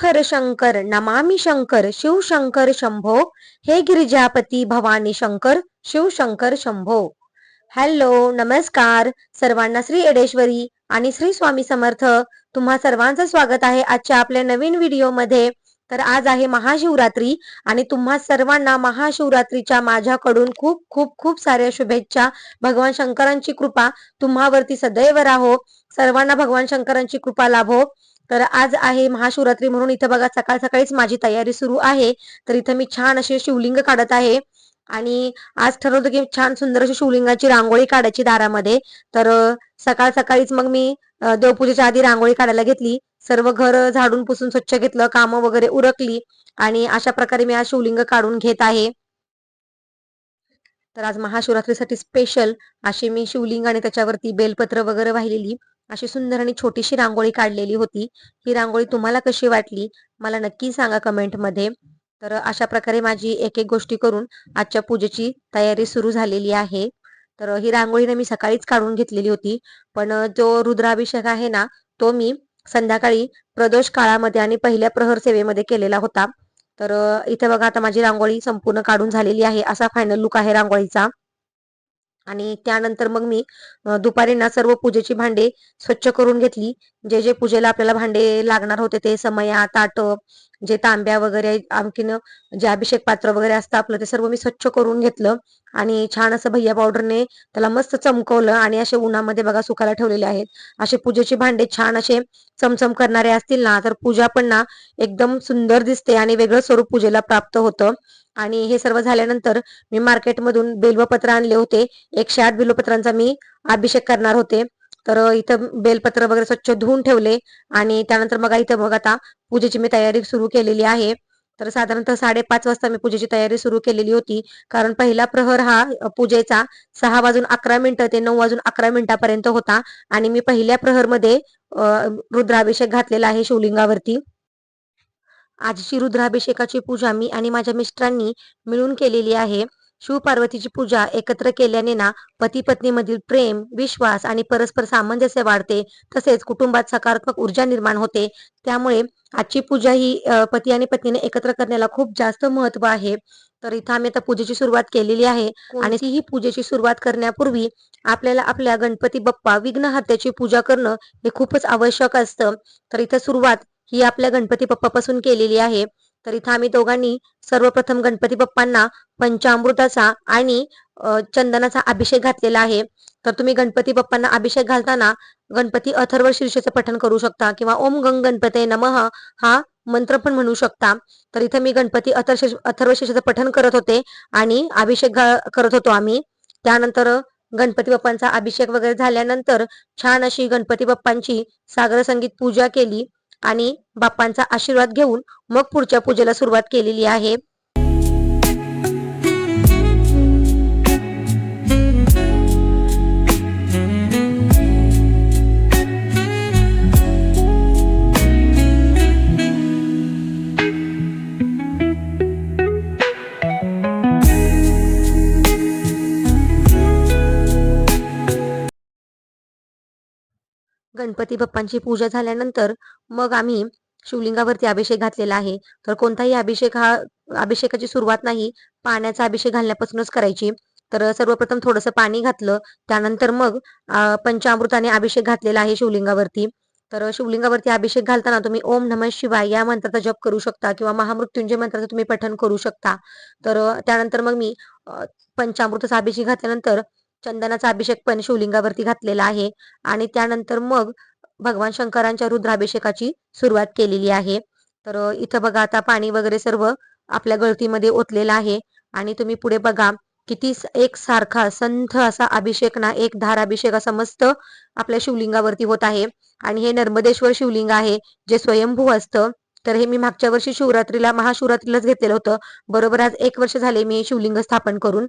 हर शंकर नमामि शंकर शिव शंकर शंभो. हे गिरिजापती भवानी शंकर शिव शंकर शंभो. हॅलो नमस्कार सर्वांना. श्री येडेश्वरी आणि श्री स्वामी समर्थ. तुम्हा सर्वांचं स्वागत आहे आजच्या आपल्या नवीन व्हिडिओमध्ये. तर आज आहे महाशिवरात्री आणि तुम्हा सर्वांना महाशिवरात्रीच्या माझ्याकडून खूप खूप खूप साऱ्या शुभेच्छा. भगवान शंकरांची कृपा तुम्हावरती सदैव राहो. सर्वांना भगवान शंकरांची कृपा लाभो. तर आज आहे महाशिवरात्री म्हणून इथं बघा सकाळ सकाळीच माझी तयारी सुरू आहे. तर इथं मी छान असे शिवलिंग काढत आहे आणि आज ठरवलं की छान सुंदर अशी शिवलिंगाची रांगोळी काढायची दारामध्ये. तर सकाळ सकाळीच मग मी देवपूजेच्या आधी रांगोळी काढायला घेतली. सर्व घर झाडून पुसून स्वच्छ घेतलं, कामं वगैरे उरकली आणि अशा प्रकारे मी आज शिवलिंग काढून घेत आहे. तर आज महाशिवरात्रीसाठी स्पेशल अशी मी शिवलिंग आणि त्याच्यावरती बेलपत्र वगैरे वाहिलेली अशी सुंदर आणि छोटीशी रांगोळी काढलेली होती. ही रांगोळी तुम्हाला कशी वाटली मला नक्की सांगा कमेंटमध्ये. तर अशा प्रकारे माझी एक एक गोष्टी करून आजच्या पूजेची तयारी सुरू झालेली आहे. तर ही रांगोळी मी सकाळीच काढून घेतलेली होती, पण जो रुद्राभिषेक आहे ना तो मी संध्याकाळी प्रदोष काळामध्ये आणि पहिल्या प्रहर सेवेमध्ये केलेला होता. तर इथे बघा आता माझी रांगोळी संपूर्ण काढून झालेली आहे. असा फायनल लुक आहे रांगोळीचा. आणि त्यानंतर मग मी दुपारी ना सर्व पूजेची भांडे स्वच्छ करून घेतली. जे जे पूजेला आपल्याला भांडे लागणार होते ते समया, ताट, जे तांब्या वगैरे आणखीन जे अभिषेक पात्र वगैरे असतं आपलं ते सर्व मी स्वच्छ करून घेतलं आणि छान असं भैया पावडरने त्याला मस्त चमकवलं आणि असे उन्हामध्ये बघा सुकायला ठेवलेले आहेत. असे पूजेचे भांडे छान असे चमचम करणारे असतील ना तर पूजा पण ना एकदम सुंदर दिसते आणि वेगळं स्वरूप पूजेला प्राप्त होतं. आणि हे सर्व झाल्यानंतर मी मार्केटमधून बेलपत्र आणले होते. 108 बिल्वपत्रांचा मी अभिषेक करणार होते. तर इथं बेलपत्र वगैरे स्वच्छ धुवून ठेवले आणि त्यानंतर मग इथं बघ आता पूजेची मी तयारी सुरू केलेली आहे. तर साधारणतः 5:30 वाजता मी पूजेची तयारी सुरू केलेली होती, कारण पहिला प्रहर हा पूजेचा 6:11 ते 9:11 होता आणि मी पहिल्या प्रहरमध्ये रुद्राभिषेक घातलेला आहे शिवलिंगावरती. आजची रुद्राभिषेकाची पूजा मी आणि माझ्या मिस्टरांनी मिळून केलेली आहे. शिवपार्वतीची पूजा एकत्र केल्याने ना पती पत्नीमधील प्रेम, विश्वास आणि परस्पर सामंजस्य वाढते. तसेच कुटुंबात सकारात्मक ऊर्जा निर्माण होते. त्यामुळे आजची पूजा ही पती आणि पत्नीने एकत्र करण्याला खूप जास्त महत्त्व आहे. तर इथं आम्ही आता पूजेची सुरुवात केलेली आहे आणि ही पूजेची सुरुवात करण्यापूर्वी आपल्याला आपल्या गणपती बाप्पा विघ्नहर्त्याची पूजा करणं हे खूपच आवश्यक असतं. तर इथं सुरुवात ही आपल्या गणपती बाप्पापासून केलेली आहे. तर इथं आम्ही दोघांनी सर्वप्रथम गणपती बाप्पांना पंचामृताचा आणि चंदनाचा अभिषेक घातलेला आहे. तर तुम्ही गणपती बाप्पांना अभिषेक घालताना गणपती अथर्व शीर्षेचं पठण करू शकता किंवा ओम गंग गणपते नमः हा मंत्र पण म्हणू शकता. तर इथं मी गणपती अथर्व शीर्षेचं पठण करत होते आणि अभिषेक करत होतो आम्ही. त्यानंतर गणपती बाप्पांचा अभिषेक वगैरे झाल्यानंतर छान अशी गणपती बाप्पांची सागर संगीत पूजा केली आणि बाप्पांचा आशीर्वाद घेऊन मग पुढच्या पूजेला सुरुवात केलेली आहे. गणपती बाप्पांची पूजा झाल्यानंतर मग आम्ही शिवलिंगावरती अभिषेक घातलेला आहे. तर कोणताही अभिषेक हा अभिषेकाची सुरुवात नाही पाण्याचा अभिषेक घालण्यापासूनच करायची. तर सर्वप्रथम थोडंसं पाणी घातलं, त्यानंतर मग पंचामृताने अभिषेक घातलेला आहे शिवलिंगावरती. तर शिवलिंगावरती अभिषेक घालताना तुम्ही ओम नमः शिवाय या मंत्राचा जप करू शकता किंवा महामृत्युंजय मंत्राचं तुम्ही पठण करू शकता. तर त्यानंतर मग मी पंचामृताचा अभिषेक घातल्यानंतर चंदनाचा अभिषेक पण शिवलिंगावरती घातलेला आहे आणि त्यानंतर मग भगवान शंकरांच्या रुद्राभिषेकाची सुरुवात केलेली आहे. तर इथं बघा आता पाणी वगैरे सर्व आपल्या गळतीमध्ये ओतलेलं आहे आणि तुम्ही पुढे बघा किती एक सारखा संथ असा अभिषेक ना एक धार अभिषेक असा मस्त आपल्या शिवलिंगावरती होत आहे. आणि हे नर्मदेश्वर शिवलिंग आहे जे स्वयंभू असतं. तर हे मी मागच्या वर्षी शिवरात्रीला महाशिवरात्रीलाच घेतलेलं होतं. बरोबर आज 1 वर्ष झाले मी शिवलिंग स्थापन करून.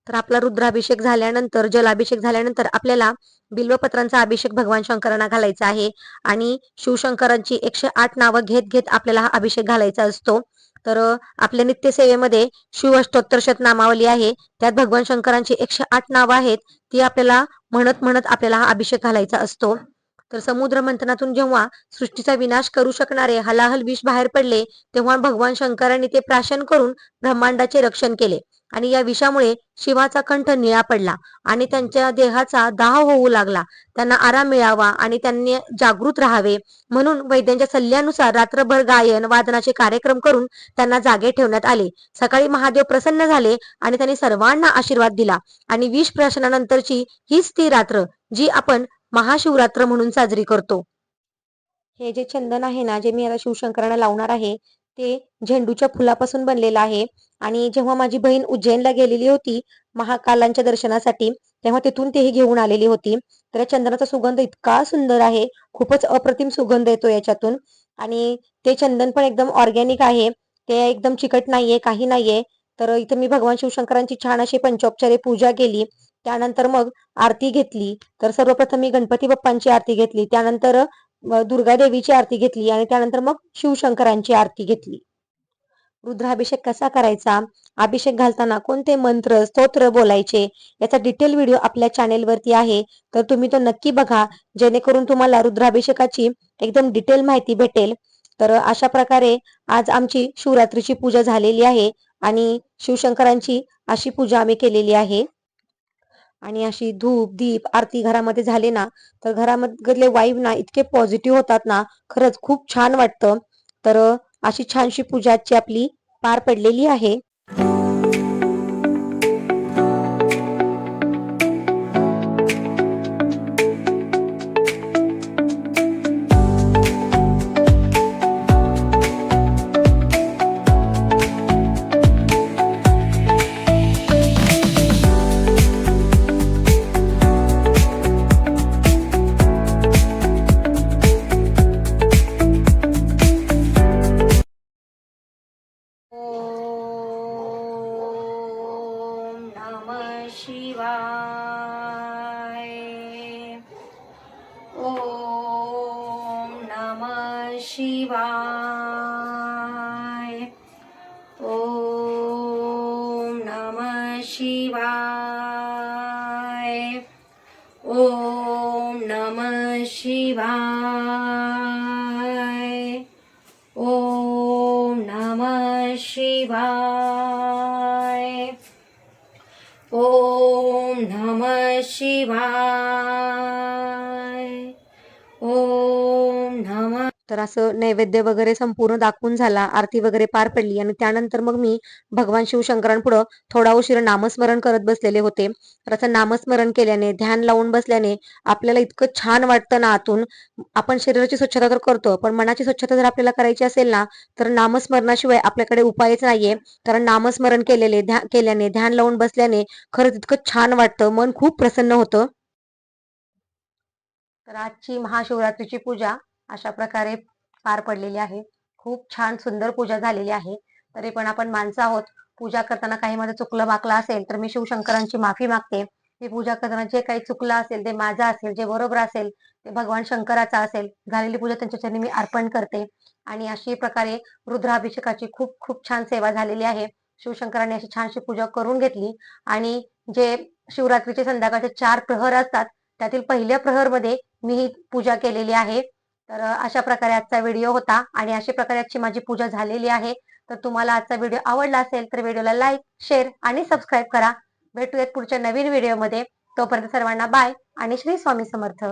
तर तर आपला रुद्राभिषेक झाल्यानंतर, जलाभिषेक झाल्यानंतर आपल्याला बिल्वपत्रांचा अभिषेक भगवान शंकरांना घालायचा आहे आणि शिवशंकरांची 108 नावं घेत घेत आपल्याला हा अभिषेक घालायचा असतो. तर आपल्या नित्यसेवेमध्ये शिव अष्टोत्तर शतनामावली आहे, त्यात भगवान शंकरांची 108 नावं आहेत, ती आपल्याला म्हणत म्हणत आपल्याला हा अभिषेक घालायचा असतो. तर समुद्र मंथनातून जेव्हा सृष्टीचा विनाश करू शकणारे हलाहल विष बाहेर पडले, तेव्हा भगवान शंकरांनी ते प्राशन करून ब्रह्मांडाचे रक्षण केले आणि या विषामुळे शिवाचा कंठ निळा पडला आणि त्यांच्या देहाचा दाह होऊ लागला. त्यांना आराम मिळावा आणि त्यांनी जागृत राहावे म्हणून वैद्यांच्या सल्ल्यानुसार रात्रभर गायन वादनाचे कार्यक्रम करून त्यांना जागे ठेवण्यात आले. सकाळी महादेव प्रसन्न झाले आणि त्यांनी सर्वांना आशीर्वाद दिला आणि विष प्राशनानंतरची हीच ती रात्र जी आपण महाशिवरात्र म्हणून साजरी करतो. हे जे चंदन आहे ना, जे मी आता शिवशंकरांना लावणार आहे, ते झेंडूच्या फुलापासून बनलेलं आहे. आणि जेव्हा माझी बहीण उज्जैनला गेलेली होती महाकालांच्या दर्शनासाठी, तेव्हा तिथून तेही घेऊन आलेली होती. तर या चंदनाचा सुगंध इतका सुंदर आहे, खूपच अप्रतिम सुगंध येतो याच्यातून. आणि ते चंदन पण एकदम ऑर्गॅनिक आहे, ते एकदम चिकट नाहीये, काही नाहीये. तर इथं मी भगवान शिवशंकरांची छान अशी पंचोपचारे पूजा केली. त्यानंतर मग आरती घेतली. तर सर्वप्रथम मी गणपती बाप्पांची आरती घेतली, त्यानंतर दुर्गा देवीची आरती घेतली आणि त्यानंतर मग शिवशंकरांची आरती घेतली. रुद्राभिषेक कसा करायचा, अभिषेक घालताना कोणते मंत्र स्तोत्र बोलायचे, याचा डिटेल व्हिडिओ आपल्या चॅनेलवरती आहे, तर तुम्ही तो नक्की बघा, जेणेकरून तुम्हाला रुद्राभिषेकाची एकदम डिटेल माहिती भेटेल. तर अशा प्रकारे आज आमची शिवरात्रीची पूजा झालेली आहे आणि शिवशंकरांची अशी पूजा आम्ही केलेली आहे. आणि अशी धूप दीप आरती घरामध्ये झाले ना, तर घरामधले वाईब ना इतके पॉझिटिव्ह होतात ना, खरंच खूप छान वाटतं. तर अशी छानशी पूजा आजची आपली पार पडलेली आहे. ओम नमः शिवाय. ओम नमः शिवाय. ओम नमः शिवाय. ओम नमः शिवाय. ओम नमः शिवाय. ओम नमः शिवाय. ओम नमः. तर असं नैवेद्य वगैरे संपूर्ण दाखवून झाला, आरती वगैरे पार पडली आणि त्यानंतर मग मी भगवान शिवशंकरांपुढं थोडा उशीर नामस्मरण करत बसलेले होते. तर असं नामस्मरण केल्याने, ध्यान लावून बसल्याने आपल्याला इतकं छान वाटतं ना आतून. आपण शरीराची स्वच्छता तर करतो, पण मनाची स्वच्छता जर आपल्याला करायची असेल ना, तर नामस्मरणाशिवाय आपल्याकडे उपायच नाहीये. कारण नामस्मरण केल्याने, ध्यान लावून बसल्याने खरंच इतकं छान वाटतं, मन खूप प्रसन्न होतं. तर आजची महाशिवरात्रीची पूजा अशा प्रकारे पार पडलेली आहे. खूप छान सुंदर पूजा झालेली आहे. तरी पण आपण माणसं आहोत, पूजा करताना काही माझं चुकलं वाकलं असेल तर मी शिवशंकरांची माफी मागते. मी पूजा करताना जे काही चुकलं असेल ते माझं असेल, जे बरोबर असेल ते भगवान शंकराचा असेल, झालेली पूजा त्यांच्या चरणी मी अर्पण करते. आणि अशी प्रकारे रुद्राभिषेकाची खूप खूप छान सेवा झालेली आहे. शिवशंकरांनी अशी छानशी पूजा करून घेतली आणि जे शिवरात्रीचे संध्याकाळचे 4 प्रहर असतात, त्यातील पहिल्या प्रहरमध्ये मी ही पूजा केलेली आहे. तर अशा प्रकारे आजचा व्हिडिओ होता आणि अशा प्रकारे आजची माझी पूजा झालेली आहे. तर तुम्हाला आजचा व्हिडिओ आवडला असेल तर व्हिडिओला लाईक, शेअर आणि सबस्क्राईब करा. भेटूयात पुढच्या नवीन व्हिडिओमध्ये. तोपर्यंत सर्वांना बाय आणि श्री स्वामी समर्थ.